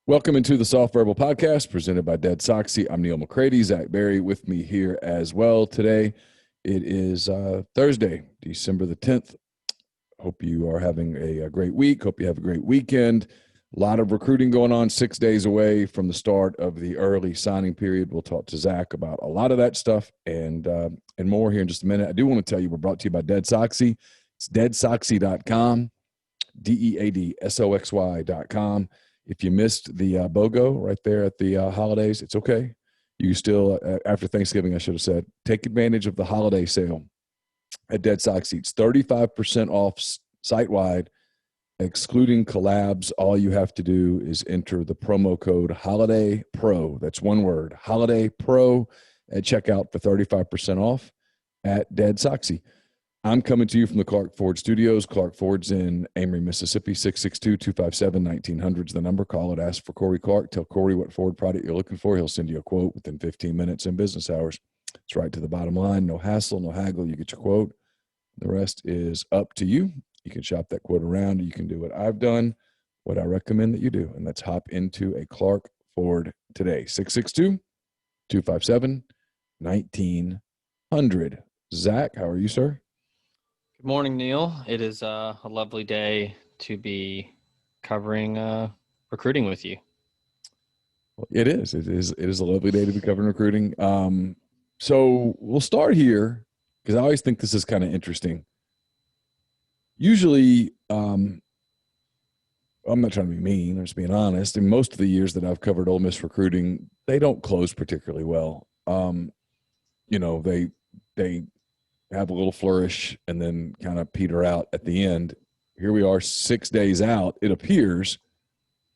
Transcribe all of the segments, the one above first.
Welcome into the Soft Verbal Podcast presented by Dead Soxy. I'm Neil McCready. Zach Berry with me here as well today. It is Thursday, December the 10th. Hope you are having a great week. Hope you have a great weekend. A lot of recruiting going on, 6 days away from the start of the early signing period. We'll talk to Zach about a lot of that stuff and more here in just a minute. I do want to tell you we're brought to you by Dead Soxy. It's deadsoxy.com, DEADSOXY.com. If you missed the BOGO right there at the holidays, it's okay. You still, after Thanksgiving, I should have said, take advantage of the holiday sale at Dead Soxy. It's 35% off site-wide, excluding collabs. All you have to do is enter the promo code Holiday Pro. That's one word, Holiday Pro, at checkout for 35% off at Dead Soxy. I'm coming to you from the Clark Ford Studios. Clark Ford's in Amory, Mississippi. 662-257-1900 is the number. Call it, ask for Corey Clark. Tell Corey what Ford product you're looking for. He'll send you a quote within 15 minutes in business hours. It's right to the bottom line. No hassle, no haggle. You get your quote. The rest is up to you. You can shop that quote around. You can do what I've done, what I recommend that you do, and let's hop into a Clark Ford today. 662-257-1900. Zach, how are you, sir? Good morning, Neil. It is a lovely day to be covering recruiting with you. It is. It is a lovely day to be covering recruiting. So we'll start here because I always think this is kind of interesting. Usually, I'm not trying to be mean. I'm just being honest. In most of the years that I've covered Ole Miss recruiting, they don't close particularly well. They have a little flourish and then kind of peter out at the end. Here we are 6 days out. It appears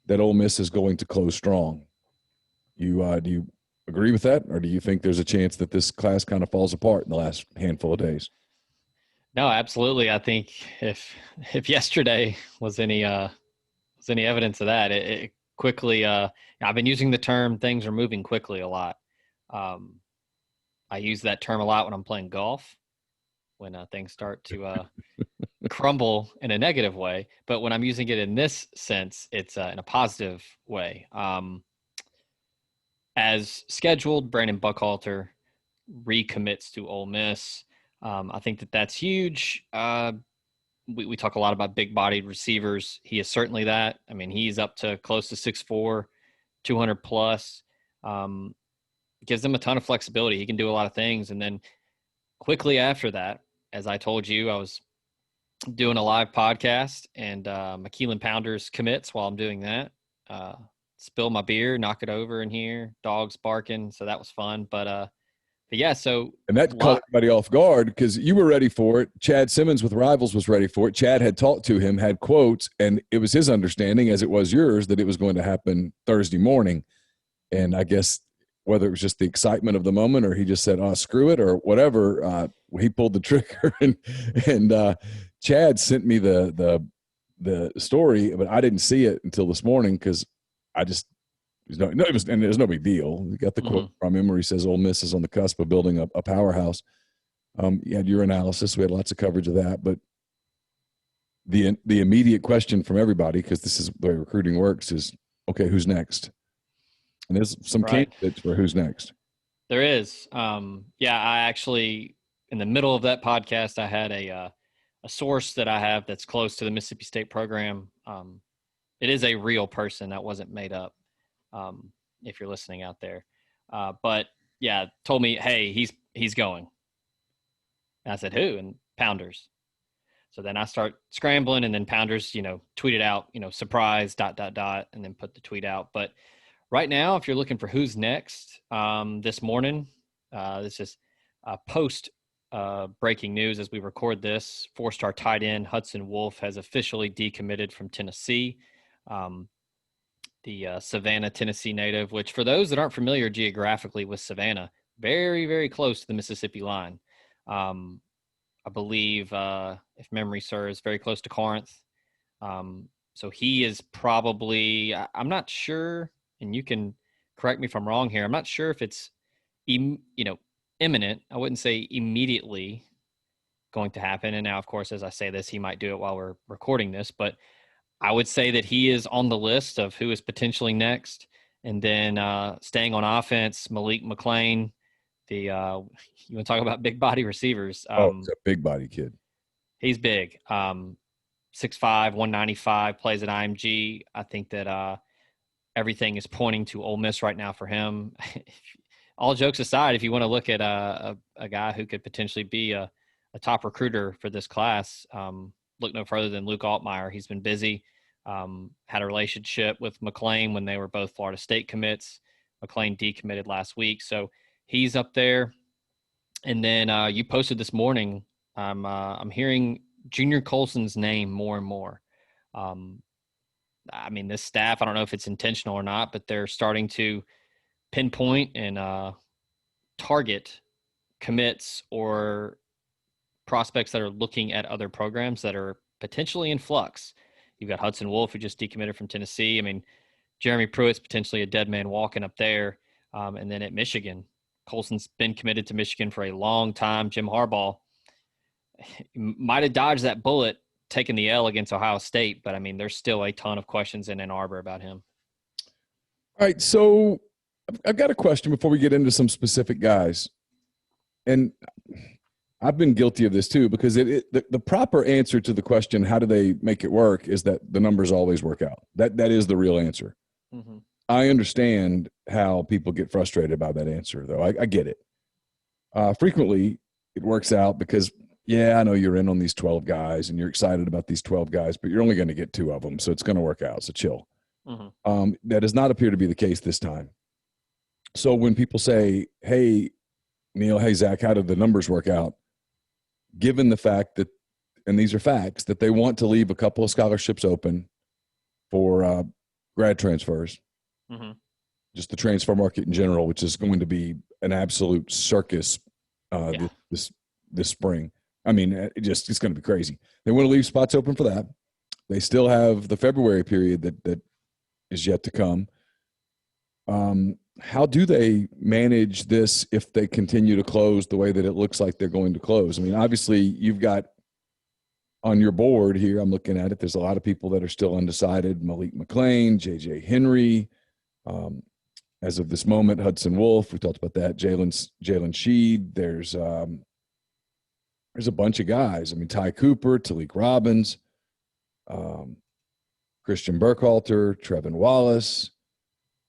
that Ole Miss is going to close strong. Do you agree with that, or do you think there's a chance that this class kind of falls apart in the last handful of days? No, absolutely. I think if yesterday was any evidence of that, it quickly. I've been using the term "things are moving quickly" a lot. I use that term a lot when I'm playing golf, when things start to crumble in a negative way. But when I'm using it in this sense, it's in a positive way. As scheduled, Brandon Buckhalter recommits to Ole Miss. I think that's huge. We talk a lot about big-bodied receivers. He is certainly that. I mean, he's up to close to 6'4", 200 plus. Gives them a ton of flexibility. He can do a lot of things. And then quickly after that, as I told you, I was doing a live podcast, and McKeelan Pounders commits while I'm doing that. Spill my beer, knock it over in here, dogs barking, so that was fun. But yeah, so and that caught everybody off guard because you were ready for it. Chad Simmons with Rivals was ready for it. Chad had talked to him, had quotes, and it was his understanding, as it was yours, that it was going to happen Thursday morning. And I guess whether it was just the excitement of the moment or he just said, "Oh, screw it," or whatever, he pulled the trigger. and Chad sent me the story, but I didn't see it until this morning because there's no big deal. We got the quote from him where he says Ole Miss is on the cusp of building a powerhouse. You had your analysis. We had lots of coverage of that, but the immediate question from everybody, because this is the way recruiting works, is, okay, who's next? And there's some candidates for who's next. There is. I actually, in the middle of that podcast, I had a source that I have that's close to the Mississippi State program. It is a real person that wasn't made up, if you're listening out there. But yeah, told me, hey, he's going. And I said, who? And Pounders. So then I start scrambling, and then Pounders, tweeted out, surprise, ... and then put the tweet out. But right now, if you're looking for who's next, this morning, this is post breaking news as we record this. 4-star tight end Hudson Wolf has officially decommitted from Tennessee. The Savannah, Tennessee native, which for those that aren't familiar geographically with Savannah, very, very close to the Mississippi line. I believe, if memory serves, very close to Corinth. So he is probably, I'm not sure, and you can correct me if I'm wrong here. I'm not sure if it's, imminent. I wouldn't say immediately going to happen. And now, of course, as I say this, he might do it while we're recording this, but I would say that he is on the list of who is potentially next. And then staying on offense, Malik McLean, you want to talk about big body receivers. Oh, it's a big body kid. He's big. 6'5", 195, plays at IMG. I think that everything is pointing to Ole Miss right now for him. All jokes aside, if you want to look at a guy who could potentially be a top recruiter for this class, look no further than Luke Altmaier. He's been busy, had a relationship with McLean when they were both Florida State commits. McLean decommitted last week, so he's up there. And then you posted this morning, I'm hearing Junior Colson's name more and more. I mean, this staff, I don't know if it's intentional or not, but they're starting to pinpoint and target commits or prospects that are looking at other programs that are potentially in flux. You've got Hudson Wolf, who just decommitted from Tennessee. I mean, Jeremy Pruitt's potentially a dead man walking up there. And then at Michigan, Colson's been committed to Michigan for a long time. Jim Harbaugh might have dodged that bullet taking the L against Ohio State, but I mean, there's still a ton of questions in Ann Arbor about him. All right, so I've got a question before we get into some specific guys. And I've been guilty of this too, because the proper answer to the question, how do they make it work, is that the numbers always work out. That is the real answer. Mm-hmm. I understand how people get frustrated about that answer, though. I get it. Frequently, it works out because, yeah, I know you're in on these 12 guys and you're excited about these 12 guys, but you're only going to get 2 of them, so it's going to work out. So chill. Mm-hmm. That does not appear to be the case this time. So when people say, hey, Neil, hey, Zach, how did the numbers work out? Given the fact that, and these are facts, that they want to leave a couple of scholarships open for grad transfers, mm-hmm. just the transfer market in general, which is going to be an absolute circus this spring. I mean, it's going to be crazy. They want to leave spots open for that. They still have the February period that is yet to come. How do they manage this if they continue to close the way that it looks like they're going to close? I mean, obviously, you've got on your board here, I'm looking at it, there's a lot of people that are still undecided. Malik McLean, J.J. Henry, as of this moment, Hudson Wolf, we talked about that, Jalen Sheed. There's a bunch of guys. I mean, Ty Cooper, Talik Robbins, Christian Burkhalter, Trevin Wallace,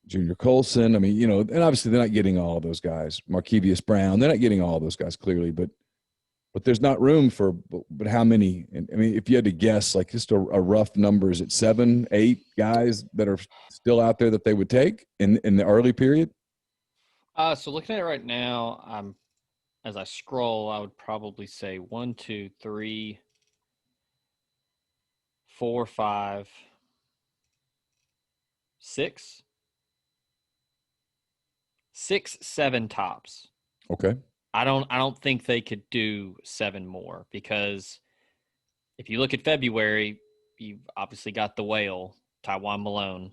Junior Colson. I mean, you know, and obviously they're not getting all of those guys. Markevius Brown, they're not getting all of those guys clearly, but there's not room for, but how many? And I mean, if you had to guess, like just a rough number, is it 7, 8 guys that are still out there that they would take in the early period? So looking at it right now, as I scroll, I would probably say 1, 2, 3, 4, 5, 6, 7 tops. Okay. I don't think they could do 7 more, because if you look at February, you've obviously got the whale, Taiwan Malone.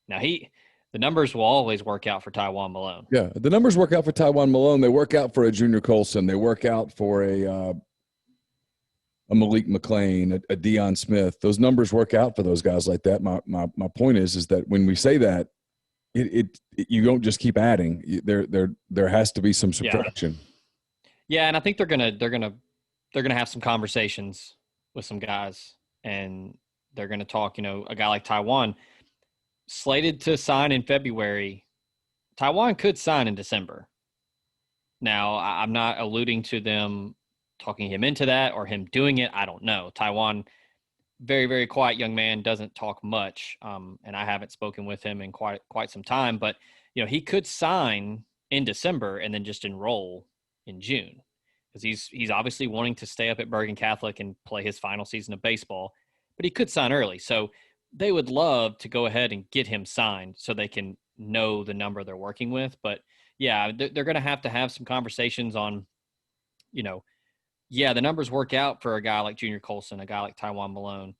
Now the numbers will always work out for Taiwan Malone. Yeah, the numbers work out for Taiwan Malone. They work out for a Junior Colson. They work out for a Malik McLean, a Deion Smith. Those numbers work out for those guys like that. My point is that when we say that, it you don't just keep adding. There has to be some subtraction. Yeah, and I think they're gonna have some conversations with some guys, and they're gonna talk. You know, a guy like Taiwan, slated to sign in February, Taiwan could sign in December. Now, I'm not alluding to them talking him into that or him doing it. I don't know. Taiwan, very, very quiet young man, doesn't talk much, and I haven't spoken with him in quite some time. But you know, he could sign in December and then just enroll in June, because he's obviously wanting to stay up at Bergen Catholic and play his final season of baseball. But he could sign early, so they would love to go ahead and get him signed so they can know the number they're working with. But yeah, they're going to have some conversations on, you know, yeah, the numbers work out for a guy like Junior Colson, a guy like Taiwan Malone.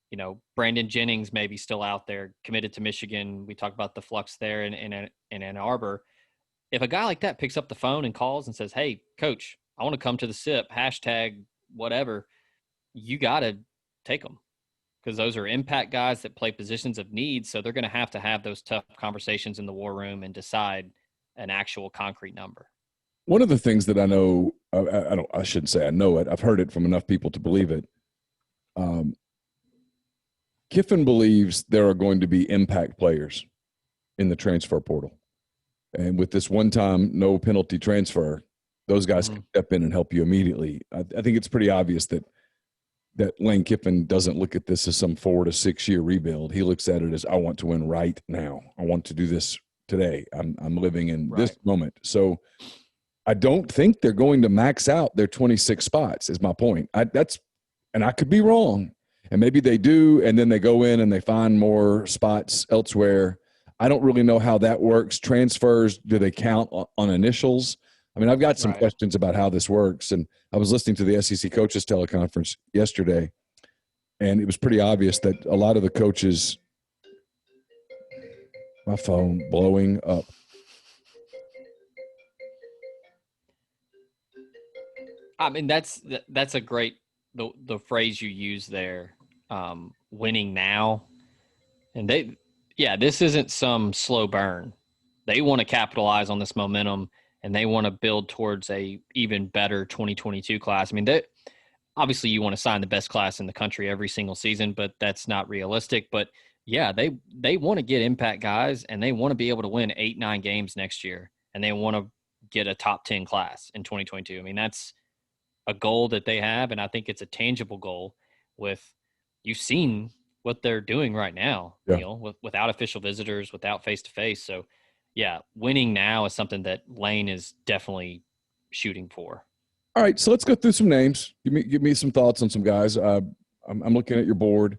You know, Brandon Jennings may be still out there, committed to Michigan. We talked about the flux there in Ann Arbor. If a guy like that picks up the phone and calls and says, hey, coach, I want to come to the SIP, hashtag whatever, you got to take them. because those are impact guys that play positions of need. So they're going to have those tough conversations in the war room and decide an actual concrete number. One of the things that I know, I shouldn't say I know it. I've heard it from enough people to believe it. Kiffin believes there are going to be impact players in the transfer portal. And with this one-time no penalty transfer, those guys can step in and help you immediately. I think it's pretty obvious that Lane Kiffin doesn't look at this as some 4 to 6 year rebuild. He looks at it as, I want to win right now. I want to do this today. I'm living in this moment. So I don't think they're going to max out their 26 spots is my point. And I could be wrong. And maybe they do, and then they go in and they find more spots elsewhere. I don't really know how that works. Transfers, do they count on initials? I mean, I've got some questions about how this works. And I was listening to the SEC coaches teleconference yesterday, and it was pretty obvious that a lot of the coaches – my phone blowing up. I mean, that's a great the phrase you use there, winning now. And this isn't some slow burn. They want to capitalize on this momentum, and they want to build towards a even better 2022 class. I mean, obviously you want to sign the best class in the country every single season, but that's not realistic. But yeah, they want to get impact guys, and they want to be able to win 8-9 games next year, and they want to get a top 10 class in 2022. I mean, that's a goal that they have, and I think it's a tangible goal. You've seen what they're doing right now, without official visitors, without face-to-face. So yeah, winning now is something that Lane is definitely shooting for. All right, so let's go through some names. Give me some thoughts on some guys. I'm looking at your board.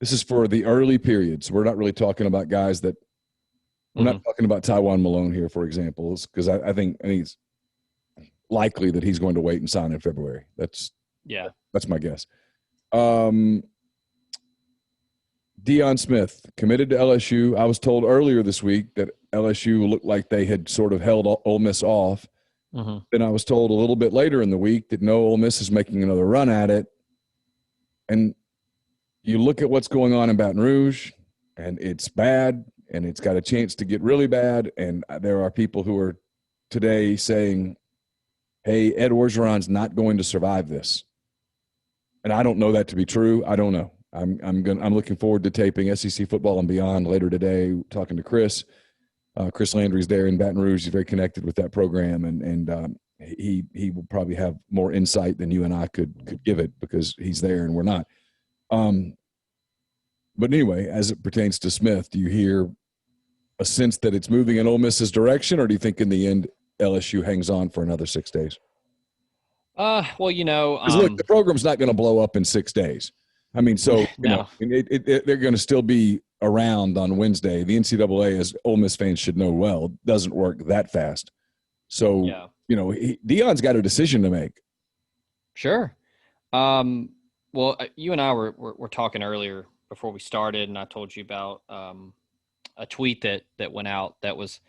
This is for the early periods. We're not really talking about guys that we're not talking about Tywan Malone here, for example, because I think it's likely that he's going to wait and sign in February. That's my guess. Deion Smith committed to LSU. I was told earlier this week that LSU looked like they had sort of held Ole Miss off. Then I was told a little bit later in the week that no, Ole Miss is making another run at it. And you look at what's going on in Baton Rouge, and it's bad, and it's got a chance to get really bad. And there are people who are today saying, hey, Ed Orgeron's not going to survive this. And I don't know that to be true. I don't know. I'm looking forward to taping SEC Football and Beyond later today, talking to Chris. Chris Landry's there in Baton Rouge. He's very connected with that program, and he will probably have more insight than you and I could give it because he's there and we're not. But anyway, as it pertains to Smith, do you hear a sense that it's moving in Ole Miss's direction, or do you think in the end LSU hangs on for another 6 days? Well, look, the program's not going to blow up in 6 days. I mean, so no. They're going to still be around on Wednesday. The NCAA, as Ole Miss fans should know well, doesn't work that fast. So Deion's got a decision to make. Sure. Well, you and I were talking earlier before we started, and I told you about a tweet that went out that was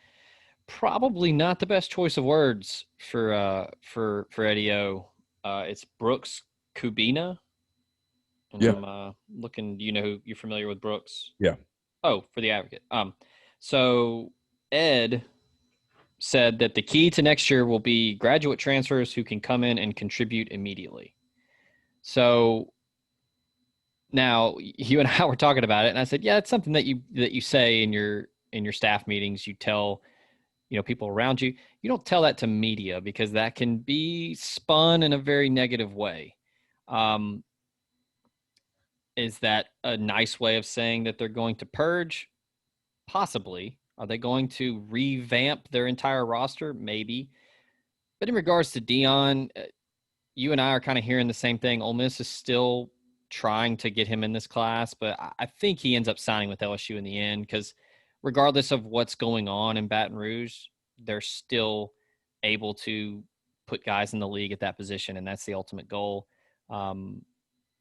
probably not the best choice of words for Eddie O. It's Brooks Kubina. And I'm looking, you're familiar with Brooks? Yeah. Oh, for the Advocate. So Ed said that the key to next year will be graduate transfers who can come in and contribute immediately. So now you and I were talking about it, and I said, yeah, it's something that you say in your staff meetings. You tell people around you. You don't tell that to media because that can be spun in a very negative way. Is that a nice way of saying that they're going to purge? Possibly. Are they going to revamp their entire roster? Maybe. But in regards to Deion, you and I are kind of hearing the same thing. Ole Miss is still trying to get him in this class, but I think he ends up signing with LSU in the end because regardless of what's going on in Baton Rouge, they're still able to put guys in the league at that position, and that's the ultimate goal.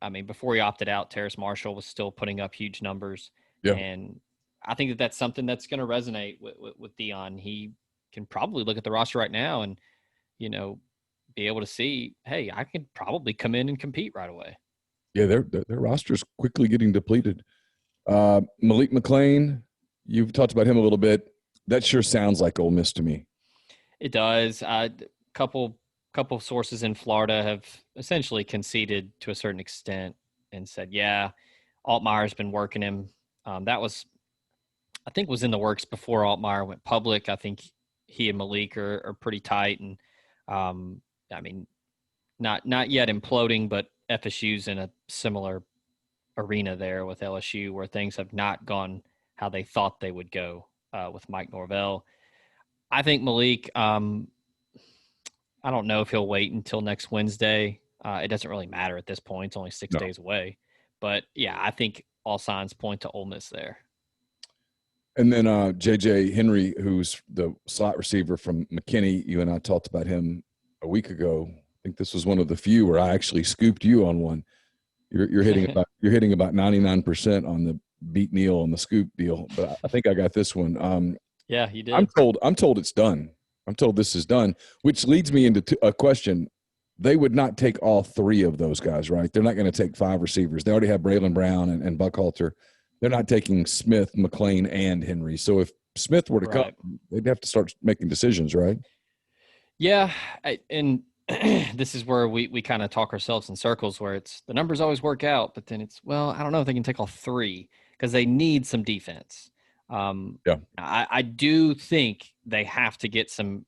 I mean, before he opted out, Terrace Marshall was still putting up huge numbers. Yeah. And I think that's something that's going to resonate with Deion. He can probably look at the roster right now and, be able to see, hey, I could probably come in and compete right away. Yeah, their roster's quickly getting depleted. Malik McLean, you've talked about him a little bit. That sure sounds like Ole Miss to me. It does. Couple couple sources in Florida have essentially conceded to a certain extent and said, yeah, Altmaier's been working him. That was, I think, was in the works before Altmaier went public. I think he and Malik are pretty tight, and I mean, not yet imploding, but FSU's in a similar arena there with LSU where things have not gone how they thought they would go with Mike Norvell. I think Malik, I don't know if he'll wait until next Wednesday. It doesn't really matter at this point. It's only 6 days away. But, yeah, I think all signs point to Ole Miss there. And then J.J. Henry, who's the slot receiver from McKinney, you and I talked about him a week ago. I think this was one of the few where I actually scooped you on one. You're hitting about 99% on the beat Neil on the scoop deal, but I think I got this one. Yeah, you did. I'm told it's done. I'm told this is done, which leads me into a question. They would not take all three of those guys, right? They're not going to take 5 receivers. They already have Braylon Brown and Buckhalter. They're not taking Smith, McLean, and Henry. So if Smith were to come, they'd have to start making decisions, right? Yeah, and this is where we kind of talk ourselves in circles where it's the numbers always work out, but then it's, well, I don't know if they can take all 3 because they need some defense. Yeah. I do think they have to get some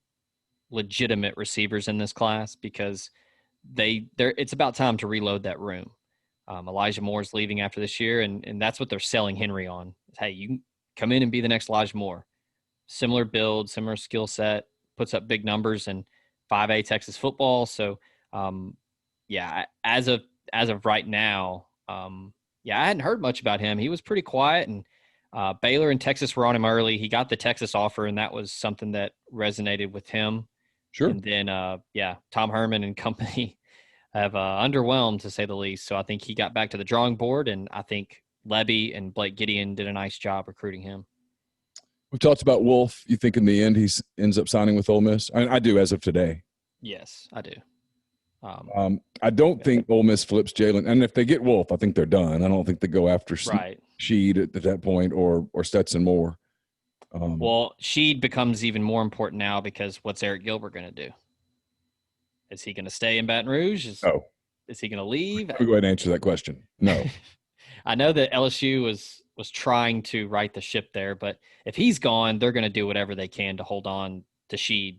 legitimate receivers in this class because it's about time to reload that room. Elijah Moore's leaving after this year, and that's what they're selling Henry on. Hey, you can come in and be the next Elijah Moore. Similar build, similar skill set, puts up big numbers in 5A Texas football. So, yeah, as of right now, yeah, I hadn't heard much about him. He was pretty quiet, and Baylor and Texas were on him early. He got the Texas offer, and that was something that resonated with him. Sure. And then, yeah, Tom Herman and company have underwhelmed, to say the least. So I think he got back to the drawing board, and I think Levy and Blake Gideon did a nice job recruiting him. We've talked about Wolf. You think in the end he ends up signing with Ole Miss? I do as of today. Yes, I do. I don't think Ole Miss flips Jalen. And if they get Wolf, I think they're done. I don't think they go after Sheed at that point or Stetson Moore. Well, Sheed becomes even more important now because what's Eric Gilbert going to do? Is he going to stay in Baton Rouge? No. Is he going to leave? Let me go ahead and answer that question. No. I know that LSU was trying to right the ship there, but if he's gone, they're going to do whatever they can to hold on to Sheed.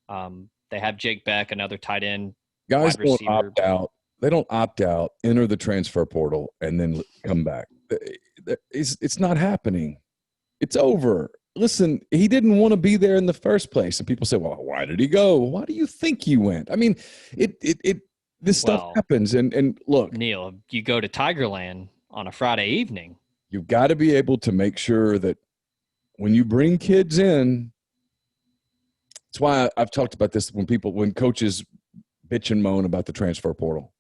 They have Jake Beck, another tight end. Guys don't opt out. They don't opt out, enter the transfer portal, and then come back. It's not happening. It's over. Listen, he didn't want to be there in the first place. And people say, well, why did he go? Why do you think he went? I mean, this stuff happens. And look. Neil, you go to Tigerland on a Friday evening. You've got to be able to make sure that when you bring kids in, that's why I've talked about this when coaches bitch and moan about the transfer portal.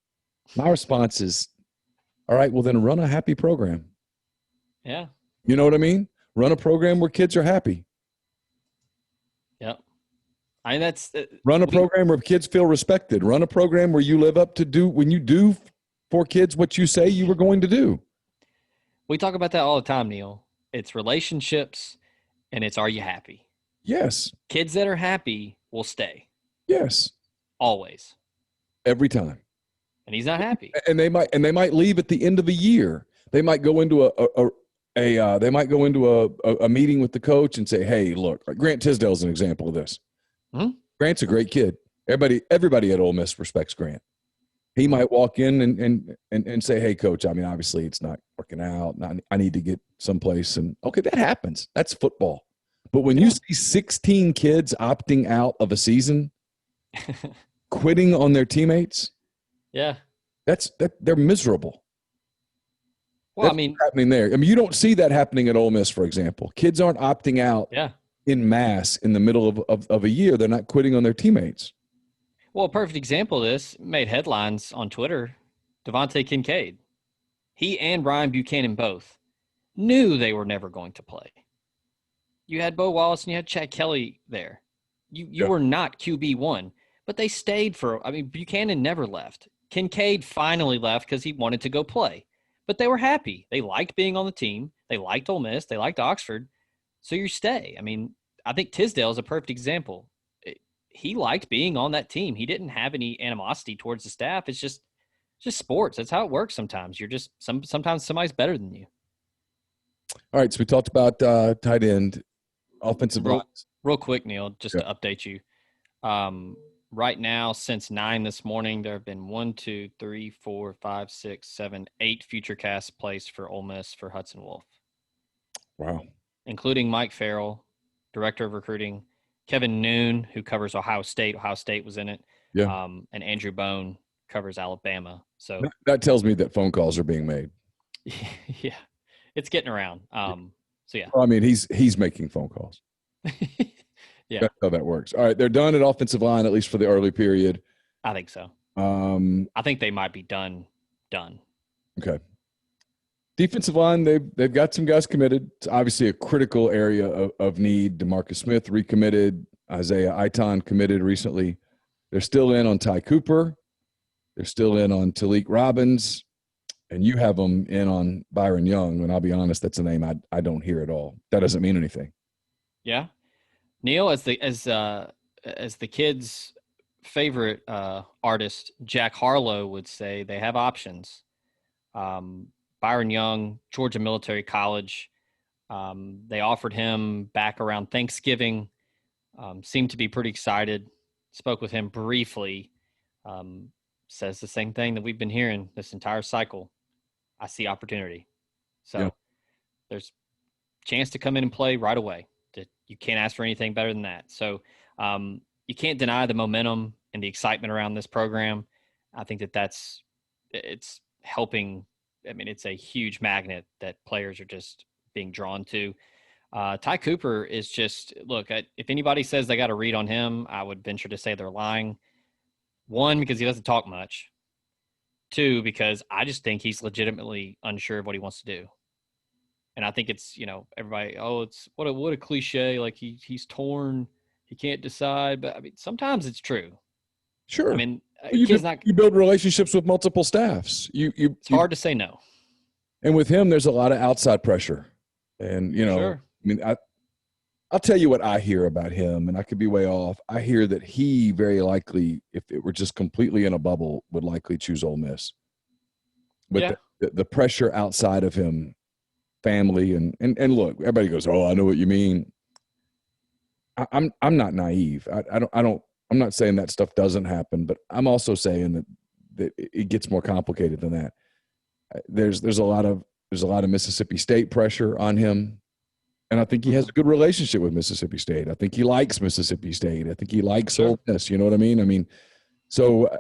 My response is, all right, well then run a happy program. Yeah. You know what I mean? Run a program where kids are happy. Yep. I mean, run a program where kids feel respected. Run a program where you live up to when you do for kids what you say you were going to do. We talk about that all the time, Neil. It's relationships and it's, are you happy? Yes. Kids that are happy will stay. Yes. Always. Every time. And he's not happy. And they might leave at the end of the year. They might go into a meeting with the coach and say, hey, look, like Grant Tisdale's an example of this. Mm-hmm. Grant's a great kid. Everybody at Ole Miss respects Grant. He might walk in and say, hey, coach, I mean, obviously it's not working out. I need to get someplace. And, okay, that happens. That's football. But when you see 16 kids opting out of a season, quitting on their teammates, they're miserable. Well, That's happening there. I mean, you don't see that happening at Ole Miss, for example. Kids aren't opting out in mass in the middle of a year. They're not quitting on their teammates. Well, a perfect example of this made headlines on Twitter. Devontae Kincaid. He and Ryan Buchanan both knew they were never going to play. You had Bo Wallace and you had Chad Kelly there. You were not QB1, but they stayed Buchanan never left. Kincaid finally left because he wanted to go play. But they were happy. They liked being on the team. They liked Ole Miss. They liked Oxford. So you stay. I mean, I think Tisdale is a perfect example. He liked being on that team. He didn't have any animosity towards the staff. It's just sports. That's how it works sometimes. You're just sometimes somebody's better than you. All right, so we talked about tight end, offensive Real, lines. real quick, Neil, just Yeah. to update you. Right now, since 9 this morning, there have been 1, 2, 3, 4, 5, 6, 7, 8 future casts placed for Ole Miss for Hudson Wolf, Wow. including Mike Farrell, director of recruiting, Kevin Noon, who covers Ohio State. Ohio State was in it, Yeah. and Andrew Bone covers Alabama. So That tells me that phone calls are being made. yeah, it's getting around. So yeah, Well, I mean, he's making phone calls. yeah, That's how that works. All right, they're done at offensive line, at least for the early period. I think so. Um, I think they might be done. okay. Defensive line, they've got some guys committed. It's obviously a critical area of need. DeMarcus Smith recommitted. Isaiah Iton committed recently. They're still in on Ty Cooper. They're still in on Talik Robbins. And you have them in on Byron Young. And I'll be honest, that's a name I don't hear at all. That doesn't mean anything. Yeah, Neil, as the kids' favorite artist Jack Harlow would say, they have options. Byron Young, Georgia Military College. They offered him back around Thanksgiving. Seemed to be pretty excited. Spoke with him briefly. Says the same thing that we've been hearing this entire cycle. I see opportunity. So Yeah. there's chance to come in and play right away. You can't ask for anything better than that. So you can't deny the momentum and the excitement around this program. I think it's helping. I mean, it's a huge magnet that players are just being drawn to. Ty Cooper is just, look, if anybody says they got a read on him, I would venture to say they're lying. One, because he doesn't talk much. Two, because I just think he's legitimately unsure of what he wants to do. And I think it's, everybody, it's what a cliche. Like he's torn. He can't decide. But I mean, sometimes it's true. Sure. I mean, Well, you build relationships with multiple staffs. It's hard to say no. And with him, there's a lot of outside pressure. And, Sure. I mean, I'll tell you what I hear about him, and I could be way off. I hear that he very likely, if it were just completely in a bubble, would likely choose Ole Miss. But Yeah. the pressure outside of him, family, and look, everybody goes, "Oh, I know what you mean." I'm not naive. I'm not saying that stuff doesn't happen, but I'm also saying that it gets more complicated than that. There's a lot of Mississippi State pressure on him. And I think he has a good relationship with Mississippi State. I think he likes Mississippi State. I think he likes Ole Miss. You know what I mean? I mean, so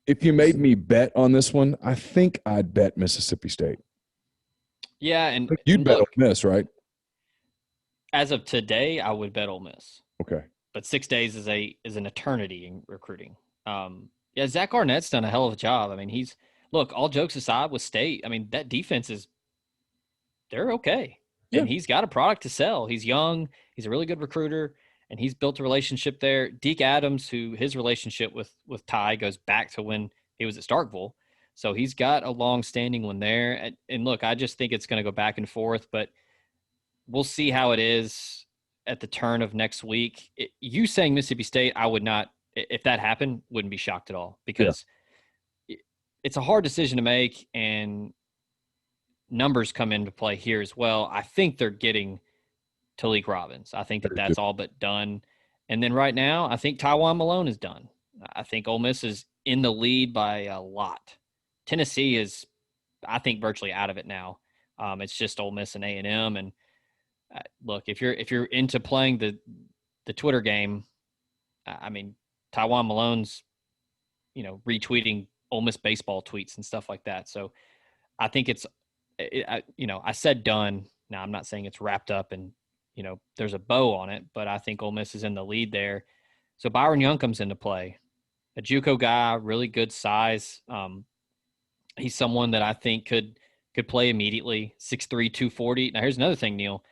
if you made me bet on this one, I think I'd bet Mississippi State. Yeah, and You'd bet Ole Miss, right? As of today, I would bet Ole Miss. Okay. But 6 days is an eternity in recruiting. Yeah, Zach Arnett's done a hell of a job. I mean, all jokes aside with State, I mean, that defense they're okay. Yeah. And he's got a product to sell. He's young. He's a really good recruiter, and he's built a relationship there. Deke Adams, who his relationship with Ty goes back to when he was at Starkville. So he's got a long-standing one there. And look, I just think it's going to go back and forth, but we'll see how it is at the turn of next week. You saying Mississippi State, I would not, if that happened, wouldn't be shocked at all because it's a hard decision to make, and numbers come into play here as well. I think they're getting Talik Robbins. I think that's all but done. And then right now, I think Tywone Malone is done. I think Ole Miss is in the lead by a lot. Tennessee is, I think, virtually out of it now. It's just Ole Miss and A&M. And look, if you're into playing the Twitter game, I mean, Tywone Malone's, retweeting Ole Miss baseball tweets and stuff like that. So I think I said done. Now I'm not saying it's wrapped up and, there's a bow on it, but I think Ole Miss is in the lead there. So Byron Young comes into play. A JUCO guy, really good size. He's someone that I think could play immediately. 6'3", 240. Now here's another thing, Neil.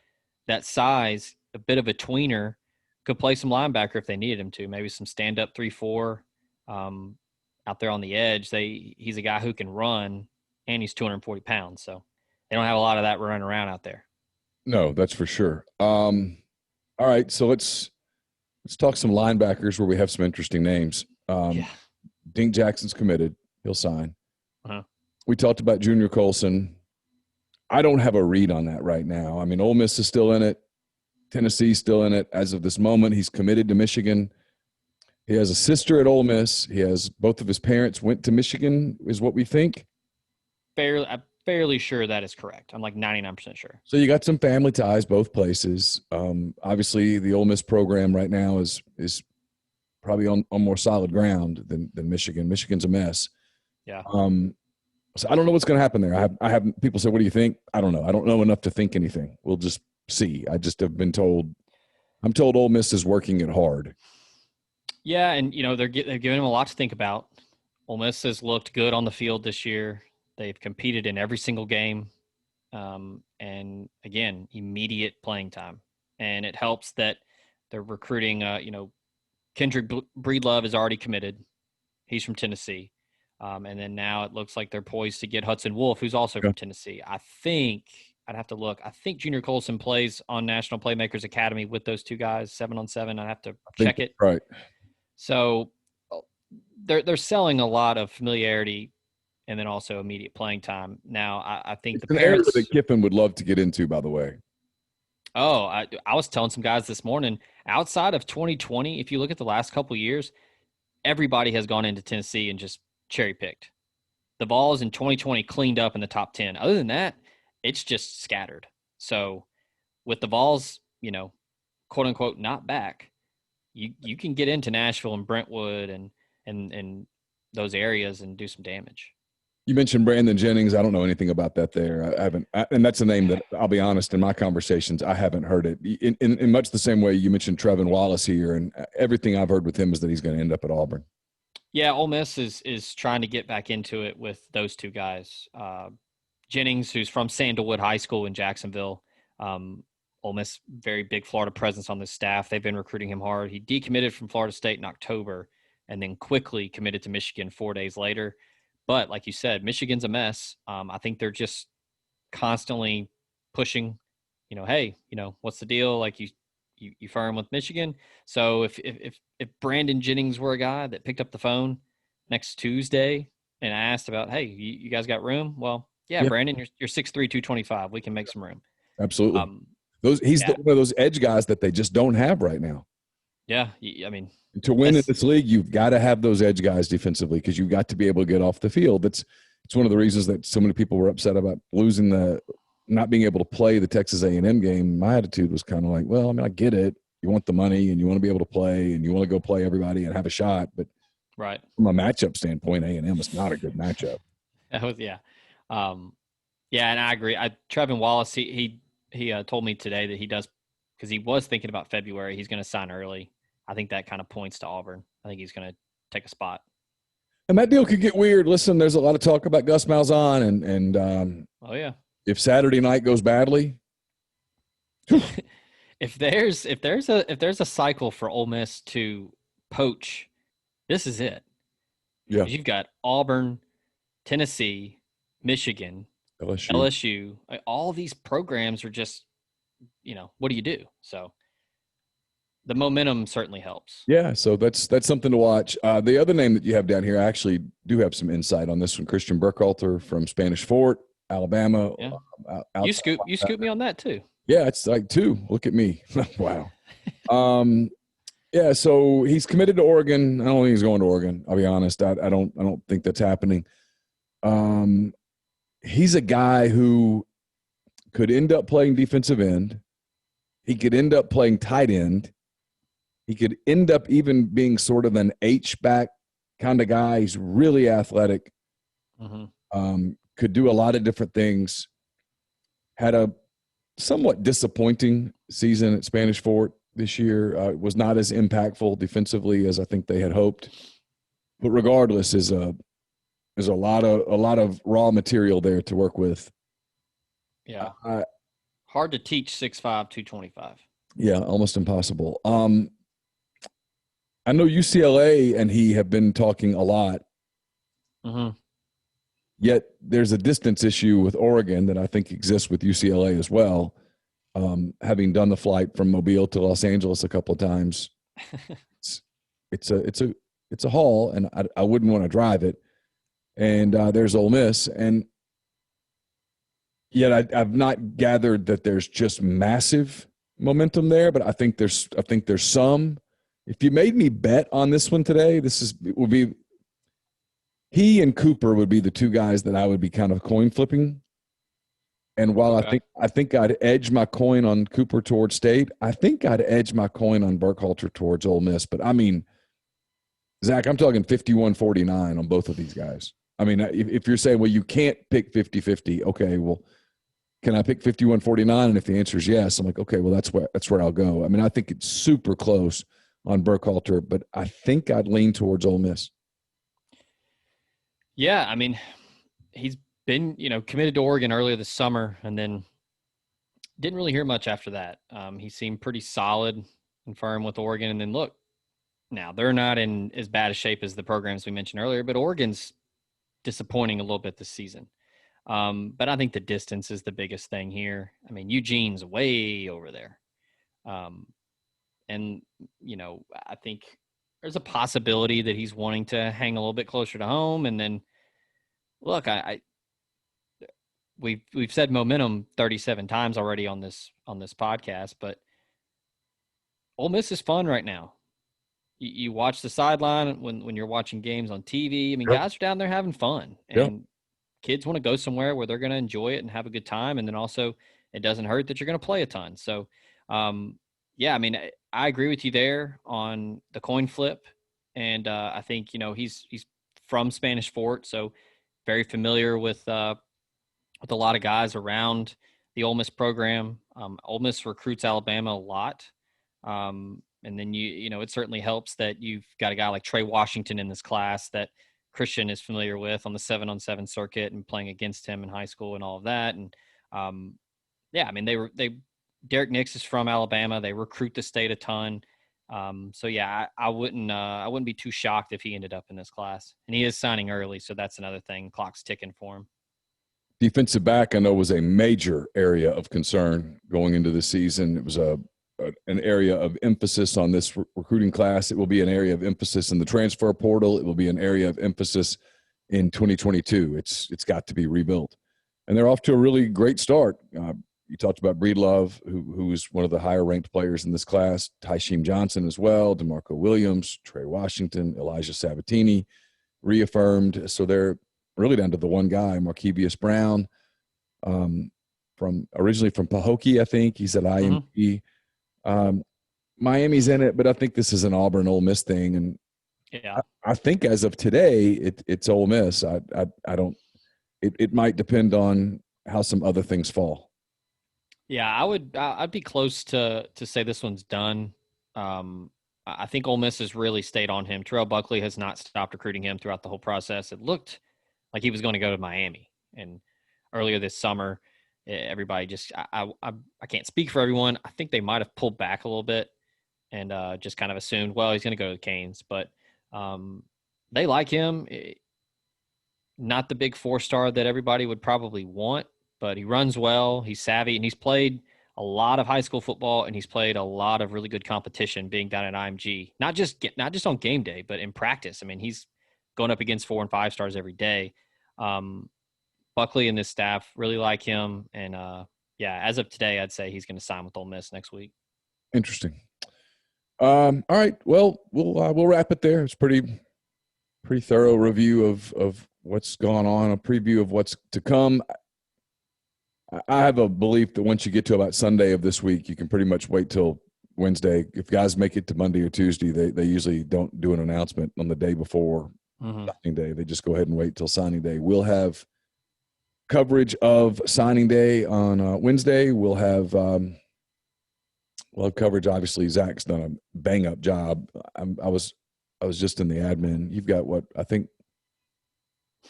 That size, a bit of a tweener, could play some linebacker if they needed him to. Maybe some stand-up 3-4. out there on the edge. He's a guy who can run, and he's 240 pounds. So they don't have a lot of that running around out there. No, that's for sure. All right, so let's talk some linebackers where we have some interesting names. Yeah. Dink Jackson's committed; he'll sign. Uh-huh. We talked about Junior Colson. I don't have a read on that right now. I mean, Ole Miss is still in it. Tennessee's still in it. As of this moment, he's committed to Michigan. He has a sister at Ole Miss. He has both of his parents went to Michigan, is what we think. I'm fairly sure that is correct. I'm like 99% sure. So you got some family ties both places. Obviously, the Ole Miss program right now is probably on more solid ground than Michigan. Michigan's a mess. Yeah. So I don't know what's going to happen there. I have people say, "What do you think?" I don't know. I don't know enough to think anything. We'll just see. I just have been told. I'm told Ole Miss is working it hard. Yeah, and they're giving him a lot to think about. Ole Miss has looked good on the field this year. They've competed in every single game, and again, immediate playing time. And it helps that they're recruiting. Kendrick Breedlove is already committed. He's from Tennessee. And then now it looks like they're poised to get Hudson Wolf, who's also from Tennessee. I think I'd have to look. I think Junior Colson plays on National Playmakers Academy with those two guys, 7-on-7. I'd have to check it. Right. So they're selling a lot of familiarity and then also immediate playing time. Now, I think it's the an parents – area that Kiffin would love to get into, by the way. Oh, I was telling some guys this morning, outside of 2020, if you look at the last couple of years, everybody has gone into Tennessee and just cherry-picked. The Vols in 2020 cleaned up in the top 10. Other than that, it's just scattered. So with the Vols, quote-unquote, not back, you can get into Nashville and Brentwood and those areas and do some damage. You mentioned Brandon Jennings. I don't know anything about that there. I haven't, and that's a name that I'll be honest, in my conversations, I haven't heard it. In much the same way you mentioned Trevin Wallace here, and everything I've heard with him is that he's going to end up at Auburn. Yeah, Ole Miss is trying to get back into it with those two guys. Jennings, who's from Sandalwood High School in Jacksonville. Ole Miss, very big Florida presence on the staff. They've been recruiting him hard. He decommitted from Florida State in October and then quickly committed to Michigan 4 days later. But like you said, Michigan's a mess. I think they're just constantly pushing, hey, what's the deal? Like you firm with Michigan. So if Brandon Jennings were a guy that picked up the phone next Tuesday and asked about, hey, you guys got room? Well, yeah. Brandon, you're 6'3", 225. We can make some room. Absolutely. He's one of those edge guys that they just don't have right now. Yeah, I mean, to win in this league, you've got to have those edge guys defensively because you've got to be able to get off the field. It's one of the reasons that so many people were upset about not being able to play the Texas A&M game. My attitude was kind of like, well, I mean, I get it. You want the money and you want to be able to play and you want to go play everybody and have a shot. But right, from a matchup standpoint, A&M is not a good matchup. Yeah, and I agree. Trevin Wallace, he told me today that he does because he was thinking about February. He's going to sign early. I think that kind of points to Auburn. I think he's going to take a spot. And that deal could get weird. Listen, there's a lot of talk about Gus Malzahn and oh yeah. If Saturday night goes badly, if there's a cycle for Ole Miss to poach, this is it. Yeah. You've got Auburn, Tennessee, Michigan, LSU. All these programs are just, what do you do? So the momentum certainly helps. Yeah, so that's something to watch. The other name that you have down here, I actually do have some insight on this one. Christian Burkhalter from Spanish Fort, Alabama. Yeah. You scooped me on that too. Yeah, it's like 2. Look at me. Wow. Yeah, so he's committed to Oregon. I don't think he's going to Oregon. I'll be honest. I don't think that's happening. He's a guy who could end up playing defensive end. He could end up playing tight end. He could end up even being sort of an H-back kind of guy. He's really athletic. Mm-hmm. Could do a lot of different things. Had a somewhat disappointing season at Spanish Fort this year. Was not as impactful defensively as I think they had hoped. But regardless, is a lot of raw material there to work with. Yeah. Hard to teach 6'5", 225. Yeah, almost impossible. I know UCLA and he have been talking a lot. Mm-hmm. Yet there's a distance issue with Oregon that I think exists with UCLA as well. Having done the flight from Mobile to Los Angeles a couple of times, it's it's a haul, and I wouldn't want to drive it. And there's Ole Miss, and yet I've not gathered that there's just massive momentum there. But I think there's some. If you made me bet on this one today, would be he and Cooper would be the two guys that I would be kind of coin flipping. And while Okay. I think I'd edge my coin on Cooper towards State, I think I'd edge my coin on Burkhalter towards Ole Miss. But I mean, Zach, I'm talking 51-49 on both of these guys. I mean, if you're saying, well, you can't pick 50-50, okay, well, can I pick 51-49? And if the answer is yes, I'm like, okay, well, that's where I'll go. I mean, I think it's super close on Burkhalter, but I think I'd lean towards Ole Miss. Yeah, I mean, he's been, committed to Oregon earlier this summer and then didn't really hear much after that. He seemed pretty solid and firm with Oregon. And then look, now they're not in as bad a shape as the programs we mentioned earlier, but Oregon's disappointing a little bit this season. But I think the distance is the biggest thing here. I mean, Eugene's way over there. And, I think there's a possibility that he's wanting to hang a little bit closer to home. And then, look, we've said momentum 37 times already on this podcast, but Ole Miss is fun right now. You watch the sideline when you're watching games on TV. I mean, Yep. guys are down there having fun, and Yep. kids want to go somewhere where they're going to enjoy it and have a good time. And then also, it doesn't hurt that you're going to play a ton. So, yeah, I mean, I agree with you there on the coin flip, and I think he's from Spanish Fort, so very familiar with a lot of guys around the Ole Miss program. Ole Miss recruits Alabama a lot. And then it certainly helps that you've got a guy like Trey Washington in this class that Christian is familiar with on the 7-on-7 circuit and playing against him in high school and all of that. And yeah, I mean, Derek Nix is from Alabama. They recruit the state a ton. So yeah, I wouldn't be too shocked if he ended up in this class. And he is signing early, so that's another thing. Clock's ticking for him. Defensive back, I know, was a major area of concern going into the season. It was an area of emphasis on this recruiting class. It will be an area of emphasis in the transfer portal. It will be an area of emphasis in 2022. It's got to be rebuilt. And they're off to a really great start. You talked about Breedlove, who is one of the higher-ranked players in this class, Tyshim Johnson as well, DeMarco Williams, Trey Washington, Elijah Sabatini, reaffirmed. So they're really down to the one guy, Markevius Brown, originally from Pahokee, I think. He's at IMG. Miami's in it, but I think this is an Auburn Ole Miss thing, and Yeah. I think as of today, it's Ole Miss. I don't. It might depend on how some other things fall. Yeah, I'd be close to say this one's done. I think Ole Miss has really stayed on him. Terrell Buckley has not stopped recruiting him throughout the whole process. It looked like he was going to go to Miami, and earlier this summer, everybody just I can't speak for everyone. I think they might have pulled back a little bit and just kind of assumed, well, he's going to go to the Canes, but they like him. Not the big 4-star that everybody would probably want, but he runs well. He's savvy, and he's played a lot of high school football, and he's played a lot of really good competition being down at IMG. Not just on game day, but in practice. I mean, he's going up against 4 and 5 stars every day. Buckley and this staff really like him, and yeah, as of today, I'd say he's going to sign with Ole Miss next week. Interesting. All right. Well, we'll wrap it there. It's pretty thorough review of what's gone on, a preview of what's to come. I have a belief that once you get to about Sunday of this week, you can pretty much wait till Wednesday. If guys make it to Monday or Tuesday, they usually don't do an announcement on the day before signing day. They just go ahead and wait till signing day. We'll have coverage of signing day on Wednesday. We'll have coverage. Obviously, Zach's done a bang up job. I was just in the admin. You've got what I think.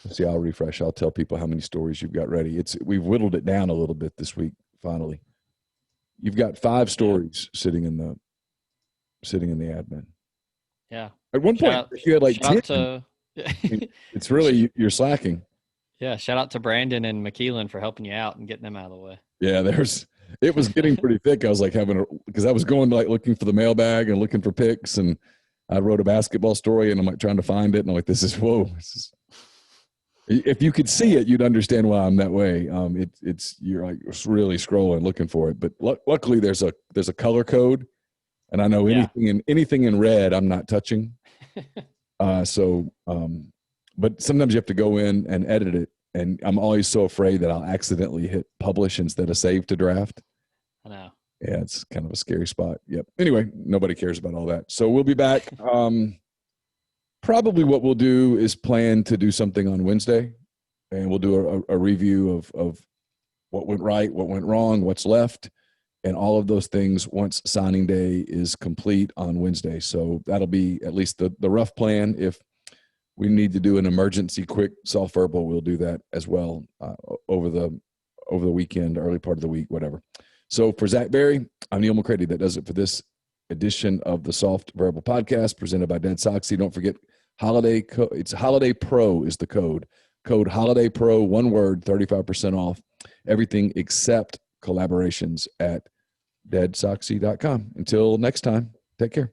Let's see. I'll refresh. I'll tell people how many stories you've got ready. We've whittled it down a little bit this week. Finally, you've got 5 stories sitting in the admin. Yeah. At one point, you had like 10. It's really, you're slacking. Yeah, shout out to Brandon and McKeelan for helping you out and getting them out of the way. Yeah, it was getting pretty thick. I was like because I was going like looking for the mailbag and looking for picks, and I wrote a basketball story and I'm like trying to find it. And I'm like, if you could see it, you'd understand why I'm that way. You're like really scrolling, looking for it. But luckily there's a color code, and I know anything in red, I'm not touching. But sometimes you have to go in and edit it. And I'm always so afraid that I'll accidentally hit publish instead of save to draft. I know. Yeah, it's kind of a scary spot. Yep. Anyway, nobody cares about all that. So we'll be back. Probably what we'll do is plan to do something on Wednesday, and we'll do a review of what went right, what went wrong, what's left, and all of those things once signing day is complete on Wednesday. So that'll be at least the rough plan. If we need to do an emergency quick soft verbal, we'll do that as well over the weekend, early part of the week, whatever. So for Zach Berry, I'm Neil McCready. That does it for this edition of the Soft Verbal Podcast presented by Dead Soxy. Don't forget it's Holiday Pro is the code. Code Holiday Pro, one word, 35% off everything except collaborations at deadsoxy.com. Until next time, take care.